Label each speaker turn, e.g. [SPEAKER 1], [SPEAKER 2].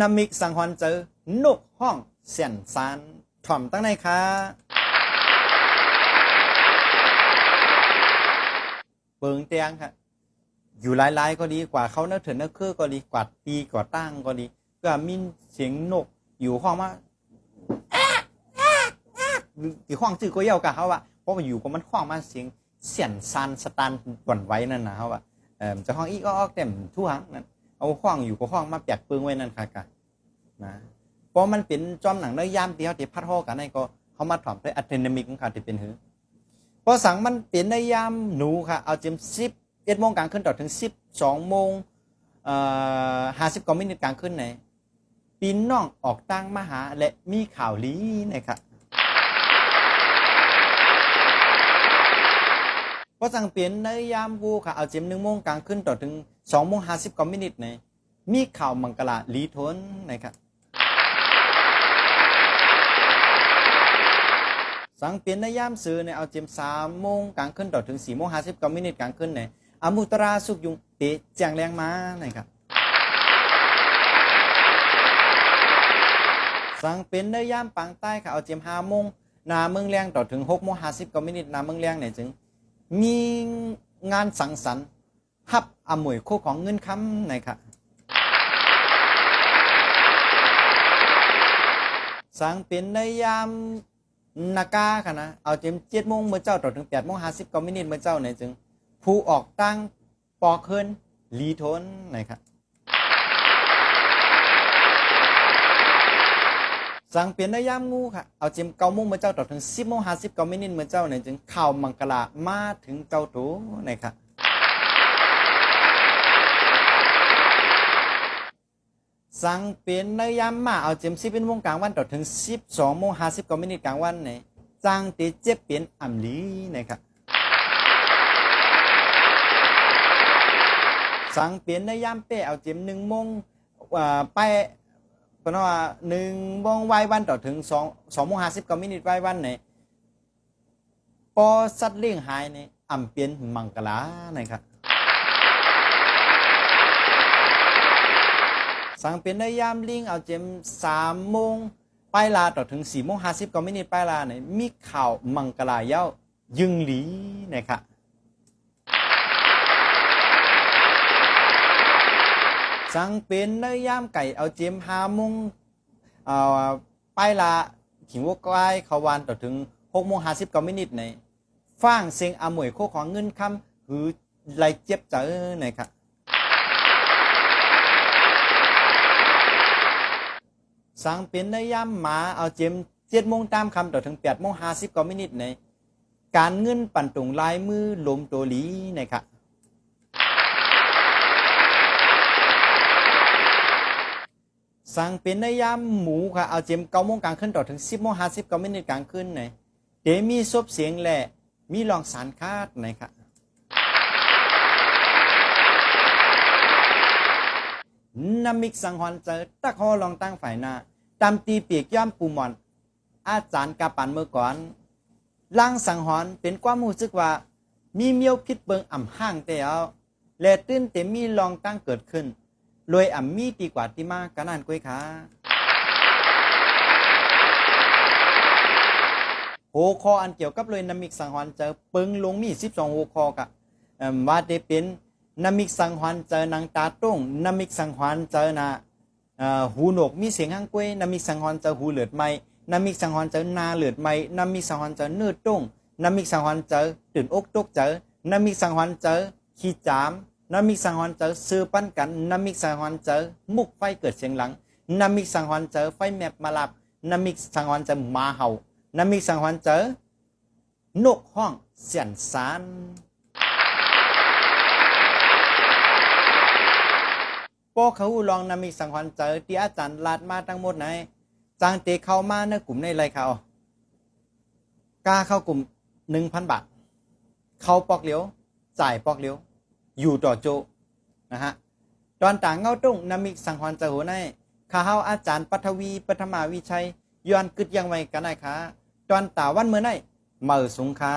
[SPEAKER 1] นามิกสังหอนเจอนกห้องเสียนซานถ่อมตั้งในค่ะเปิงเตียงค่ะอยู่หลายๆก็ดีกว่าเขาเนื้อเถื่อนเนื้อคือก็ดีกว่าตีกว่าตั้งก็ดีก็มีเสียงนกอยู่ห้องมาที่ห้องชื่อก็เย่ากับเขาว่าเพราะว่าอยู่ก็มันห้องมาเสียงเสียนซานสตันหวั่นไหวนั่นนะเขาว่าจะห้องอีกออกเต็มทั่วนั่นเอาห้องอยู่ก็ห้องมาแปกเปิงไว้นั่นค่ะกันนะเพราะมันเป็นจอมหนังเนื้อยามที่เขาที่พัดห่อกันในก็เขามาถ่อมด้วยอัตเนมิกของเขาที่เป็นหือพอสั่งมันเป็นในยามหนูค่ะเอาเจม11 โมงกลางคืนต่อถึง12 โมง50 กว่ามินิทกลางคืนไหนปีน้องออกตั้งมาหาและมีข่าวลี้นะครับพอสั่งเปลี่ยนในยามบูค่ะเอาเจม1 โมงกลางคืนต่อถึง2 โมง 50 กว่ามินิทไหนมีข่าวมังกรลีทนนะครับสั่งเปลี่ยนในยามซื้อเนี่ยเอาเจม3 โมงกลางคืนต่อถึง4 โมง 50 กว่ามินิทกลางคืนไหนอมุตราสุกยุงเตะแจงแรงมานะครับสั่งเป็นในยามปางใต้ค่ะเอาเจม5 โมงนาเมืองแรงต่อถึง6 โมง 50 กว่ามินิทนาเมืองแรงเนี่ยจึงมีงานสังสรรค์ฮับอมวยโคของเงินคำนะครับสั่งเป็นในยามนากาค่ะนะเอาเจม7 โมงเมื่อเจ้าต่อถึง8 โมง 50 กว่ามินิทเมื่อเจ้าเนี่ยจึงผู้ออกตั้งปอกเคินลีทนนะครับสั่งเปลี่ยนในยามงูค่ะเอาเจม9 โมงเมื่อเจ้าต่อถึง10 โมง 50 กว่ามินิทเมื่อเจ้าเนี่ยจึงข่าวมังกรมาถึงเจ้าตัวนะครับสั่งเปลี่ยนในยามมาเอาเจม11 โมงกลางวันต่อถึง12 โมง 50 กว่ามินิทกลางวันเนี่ยจางตีเจ็บเปลี่ยนอ่ำลีนะครับสั่งเปลี่ยนในยามเป้เอาเจม1 โมงไปเพราะว่า1 โมงวัยวันต่อถึง2 โมง 50 กว่ามินิทวัยวันเนี่ยปอสัตว์เลี้ยงหายเนี่ยอ่ำเปลี่ยนมังกรนะครับสั่งเปลี่ยนในยามลิงเอาเจม3 โมงไปลาต่อถึง4 โมง 50 กว่ามินิทไปลาเนี่ยมีข่าวมังกรเย้ายึงหลีนะครับสั่งเป็นในยามไก่เอาเจม5 โมงไปลาขิงวัวกายเขาวานต่อถึง6 โมง 50 กว่ามินิทในฟ้างเสียงอมวยโคของเงินคำหือไล่เจ็บเจอนะครับสั่งเป็นในยามหมาเอาเจม7 โมงตามคำต่อถึง8 โมง 50 กว่ามินิทในการเงินปั่นตุงลายมือลมตัวลีนะครับสั่งเป็นในยามหมูค่ะเอาเจม9 โมงกลางคืนต่อถึง10 โมง 50 กว่ามินิทกลางคืนในเดมีซบเสียงแหละมีลองสารคาดนะครับนามิกสังหอนเจอตะคอลองตั้งฝ่ายหน้าตามตีเปียกย่อมปูหมอนอาจารย์กาปันเมื่อก่อนล่างสังหอนเป็นความรู้สึกว่ามีเมียวพิษเบิงอ่ำห้างแต่เอาและตื้นเต็มมีลองตั้งเกิดขึ้นรวยอ่ำมีดีกว่าที่มากกันนั่นกุ้ยขาโหคออันเกี่ยวกับรวยนามิกสังหอนเจอเปิงลงมี12 โหคอกะว่าได้เป็นนามิกสังหอนเจอนางตาต้งนามิกสังหอนเจอนะหูหนกมีเสียงห้างกล้วยนามิกสังหอนเจอหูเหลือดไม้นามิกสังหอนเจอนาเหลือดไม้นามิกสังหอนเจอเนื้อต้งนามิกสังหอนเจอตื่นอกตกเจอนามิกสังหอนเจอขี้จามนามิกสังหอนเจอซื้อปั้นกันนามิกสังหอนเจอมุกไฟเกิดเสียงหลังนามิกสังหอนเจอไฟแมบมาลับนามิกสังหอนเจอมาเห่านามิกสังหอนเจอนกห้องเสียนสารพอเขาลองนามิกสังหอนเจอที่อาจารย์ลาดมาทั้งหมดไหนจางเตะเข้ามาในกลุ่มในไรเขากล้าเข้ากลุ่ม 1,000 บาทเข้าปอกเหลียวจ่ายปอกเหลียวอยู่ต่อโจนะฮะตอนต่างเงาตุ้งนามิกสังหอนเจอหัวในข้าเฮาอาจารย์ปัทวีปฐมาวิชัยย้อนกึดยังไว้กันได้ค่ะตอนตาวันเมื่อไหนเมื่อสงขา